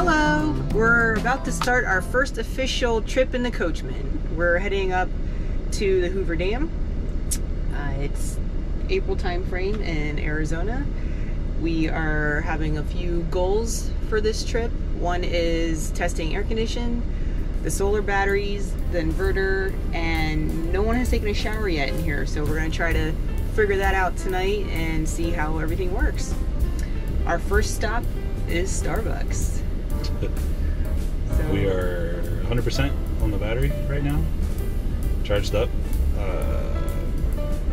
Hello! We're about to start our first official trip in the Coachman. We're heading up to the Hoover Dam. It's April time frame in Arizona. We are having a few goals for this trip. One is testing air conditioning, the solar batteries, the inverter, and no one has taken a shower yet in here, so we're going to try to figure that out tonight and see how everything works. Our first stop is Starbucks. So we are 100% on the battery right now, charged up.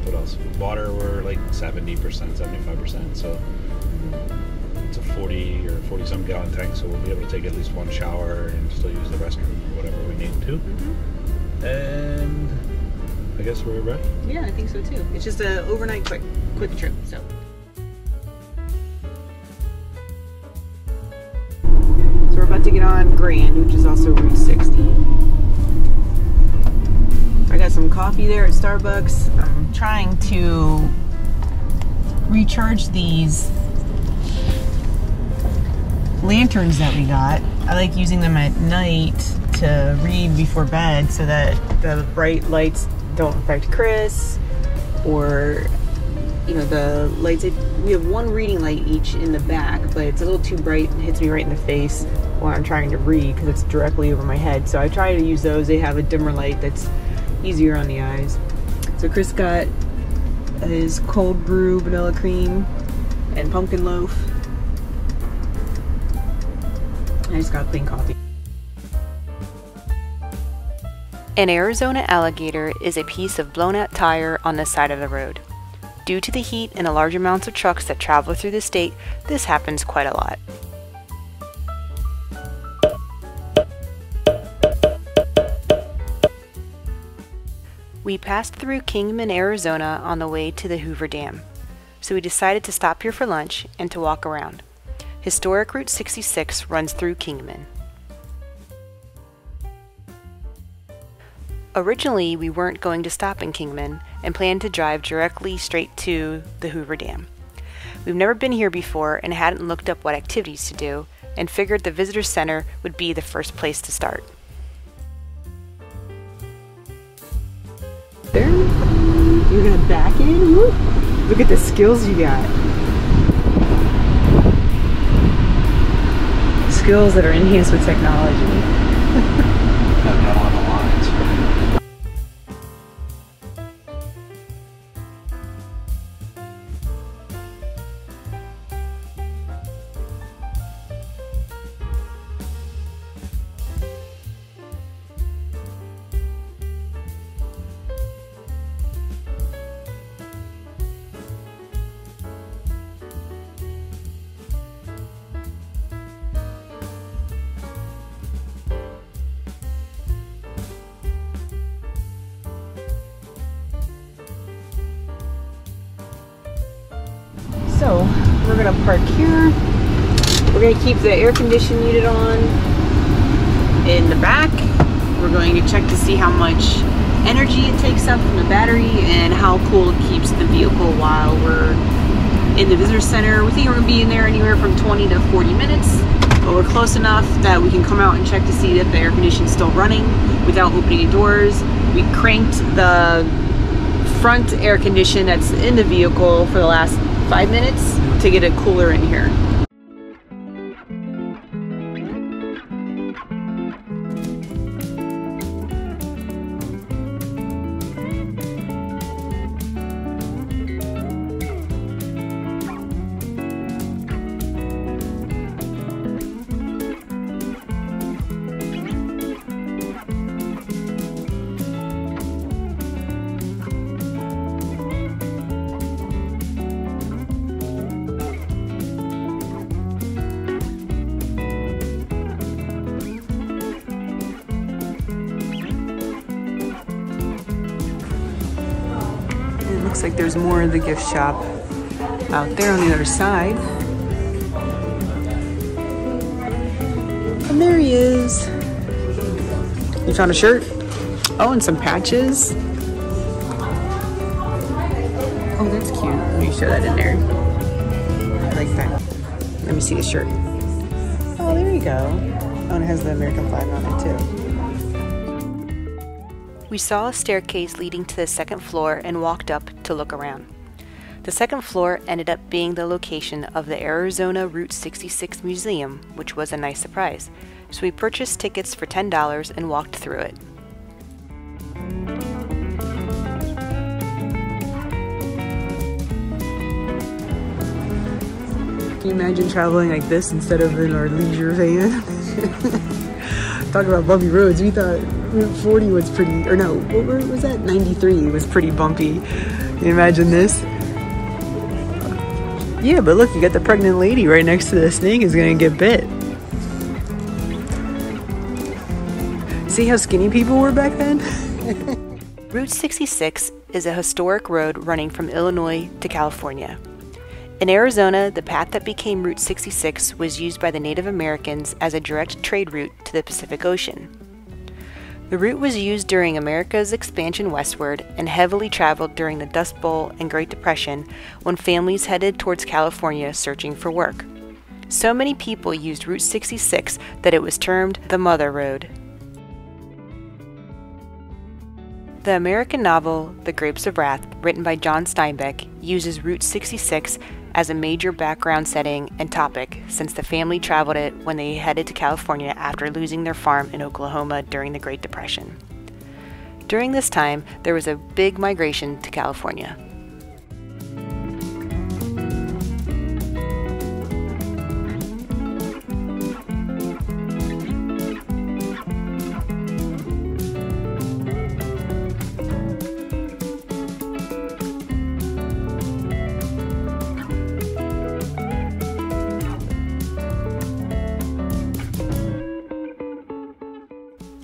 What else? Water, we're like 70%, 75%, so it's a 40 or 40 some gallon tank, so we'll be able to take at least one shower and still use the restroom or whatever we need to. And I guess we're ready. Yeah, I think so too. It's just an overnight quick trip. So we're about to get on Grand, which is also Route 60. I got some coffee there at Starbucks. I'm trying to recharge these lanterns that we got. I like using them at night to read before bed so that the bright lights don't affect Chris, or the lights. We have one reading light each in the back, but it's a little too bright and hits me right in the face while I'm trying to read because it's directly over my head. So I try to use those. They have a dimmer light that's easier on the eyes. So Chris got his cold brew vanilla cream and pumpkin loaf. I just got plain coffee. An Arizona alligator is a piece of blown-out tire on the side of the road. Due to the heat and the large amounts of trucks that travel through the state, this happens quite a lot. We passed through Kingman, Arizona on the way to the Hoover Dam, so we decided to stop here for lunch and to walk around. Historic Route 66 runs through Kingman. Originally, we weren't going to stop in Kingman and planned to drive directly straight to the Hoover Dam. We've never been here before and hadn't looked up what activities to do, and figured the visitor center would be the first place to start. There, you're gonna back in? Woo. Look at the skills you got. Skills that are enhanced with technology. So we're gonna park here. We're gonna keep the air conditioning unit on in the back. We're going to check to see how much energy it takes up from the battery and how cool it keeps the vehicle while we're in the visitor center. We think we're gonna be in there anywhere from 20 to 40 minutes, but we're close enough that we can come out and check to see that the air conditioning is still running without opening the doors. We cranked the front air condition that's in the vehicle for the last 5 minutes to get it cooler in here. Looks like there's more of the gift shop out there on the other side. And there he is. You found a shirt? Oh, and some patches. Oh, that's cute. Let me show that in there. I like that. Let me see the shirt. Oh, there you you go. Oh, and it has the American flag on it too. We saw a staircase leading to the second floor and walked up to look around. The second floor ended up being the location of the Arizona Route 66 Museum, which was a nice surprise. So we purchased tickets for $10 and walked through it. Can you imagine traveling like this instead of in our leisure van? Talk about bumpy roads. We thought Route 40 was pretty, or no, what was that? 93 was pretty bumpy. Can you imagine this? Yeah, but look, you got the pregnant lady right next to this thing is gonna get bit. See how skinny people were back then? Route 66 is a historic road running from Illinois to California. In Arizona, the path that became Route 66 was used by the Native Americans as a direct trade route to the Pacific Ocean. The route was used during America's expansion westward and heavily traveled during the Dust Bowl and Great Depression when families headed towards California searching for work. So many people used Route 66 that it was termed the Mother Road. The American novel The Grapes of Wrath, written by John Steinbeck, uses Route 66 as a major background setting and topic since the family traveled it when they headed to California after losing their farm in Oklahoma during the Great Depression. During this time, there was a big migration to California.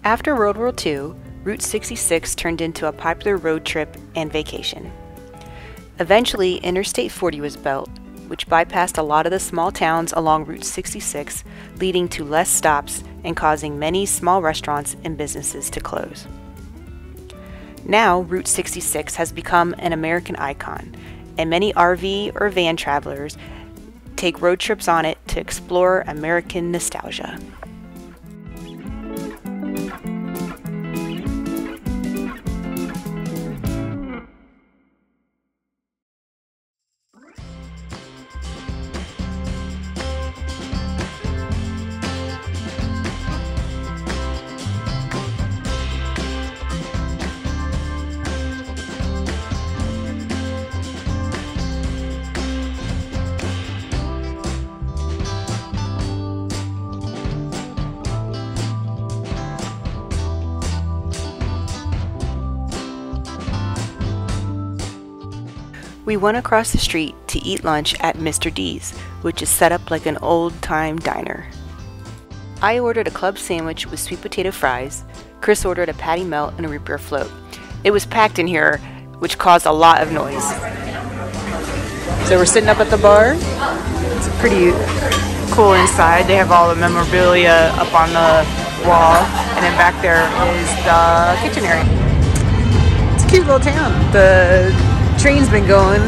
After World War II, Route 66 turned into a popular road trip and vacation. Eventually, Interstate 40 was built, which bypassed a lot of the small towns along Route 66, leading to less stops and causing many small restaurants and businesses to close. Now, Route 66 has become an American icon, and many RV or van travelers take road trips on it to explore American nostalgia. We went across the street to eat lunch at Mr. D's, which is set up like an old-time diner. I ordered a club sandwich with sweet potato fries. Chris ordered a patty melt and a root beer float. It was packed in here, which caused a lot of noise. So we're sitting up at the bar. It's pretty cool inside. They have all the memorabilia up on the wall, and then back there is the kitchen area. It's a cute little town. The train's been going.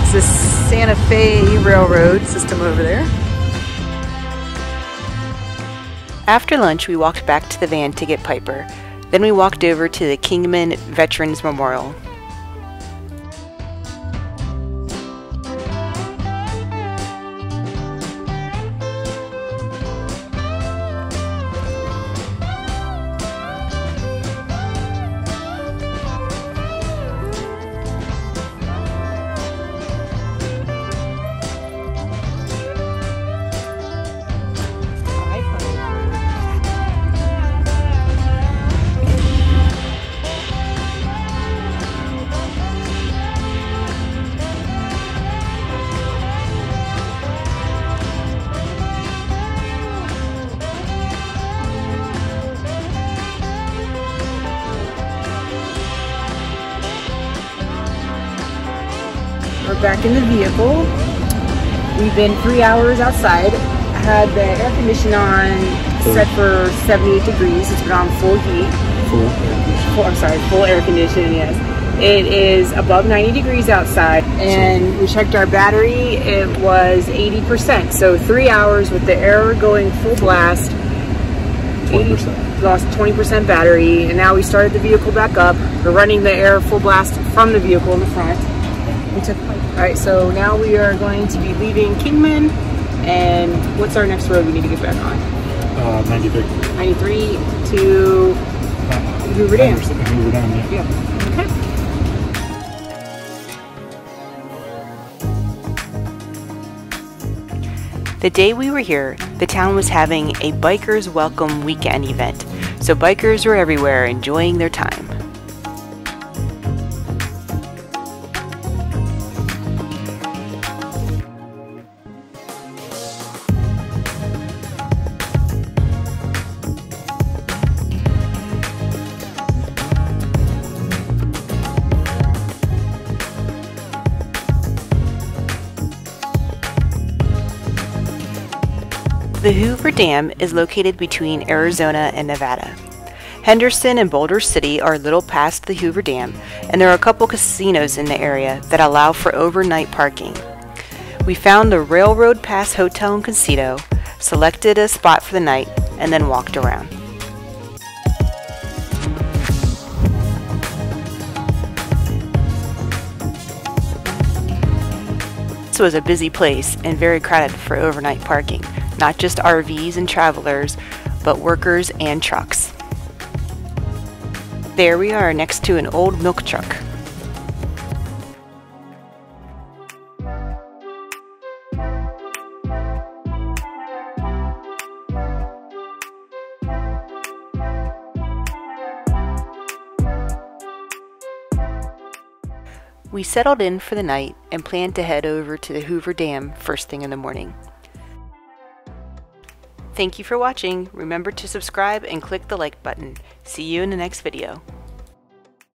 It's the Santa Fe Railroad system over there. After lunch, we walked back to the van to get Piper. Then we walked over to the Kingman Veterans Memorial. We're back in the vehicle. We've been 3 hours outside. I had the air conditioning on set for 78 degrees. It's been on full heat. Full air conditioning, yes. It is above 90 degrees outside, and we checked our battery. It was 80%. So 3 hours with the air going full blast. 20%. Lost 20% battery, and now we started the vehicle back up. We're running the air full blast from the vehicle in the front. Alright, so now we are going to be leaving Kingman, and what's our next road we need to get back on? 93. 93 to Hoover Dam. Hoover Dam, yeah. Yeah. Okay. The day we were here, the town was having a Bikers Welcome Weekend event, so bikers were everywhere enjoying their time. The Hoover Dam is located between Arizona and Nevada. Henderson and Boulder City are a little past the Hoover Dam, and there are a couple casinos in the area that allow for overnight parking. We found the Railroad Pass Hotel and Casino, selected a spot for the night, and then walked around. This was a busy place and very crowded for overnight parking. Not just RVs and travelers, but workers and trucks. There we are next to an old milk truck. We settled in for the night and planned to head over to the Hoover Dam first thing in the morning. Thank you for watching. Remember to subscribe and click the like button. See you in the next video.